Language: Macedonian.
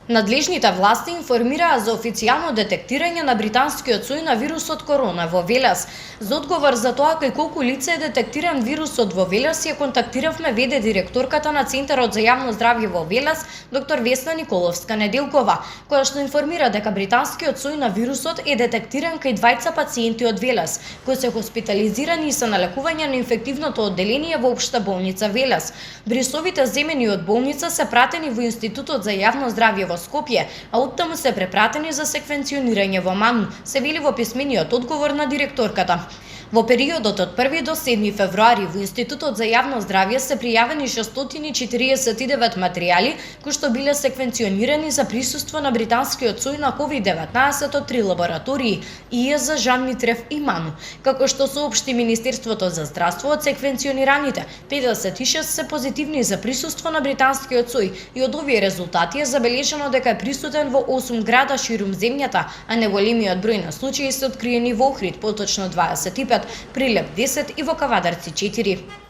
Надлежните власти информираа за официјално детектирање на британскиот сој на вирусот корона во Велес. За одговор за тоа кај колку лица е детектиран вирусот во Велес, ја контактиравме ВД директорката на Центарот за јавно здравје во Велес, доктор Весна Николовска-Неделкова, која што информира дека британскиот сој на вирусот е детектиран кај двајца пациенти од Велес, кои се хоспитализирани и се на лекување на инфективното одделение во Општа болница Велес. Брисовите земени од болница се пратени во Институтот за јавно здравје во Скопје, а оттаму се препратени за секвенционирање во МАН, се вели во писмениот одговор на директорката. Во периодот од 1 до 7 февруари во Институтот за јавно здравје се пријавени 649 материјали кои што биле секвенционирани за присуство на британскиот сој на COVID-19 од 3 лаборатории ИЕЗ, Жан Митрев и МАНУ. Како што соопшти Министерството за здравство, од секвенционираните 56 се позитивни за присуство на британскиот сој и од овие резултати е забележано дека е присутен во 8 града ширум земјата, а најголемиот број на случаи се откриени во Охрид, поточно 25, Прилеп 10 и во Кавадарци 4.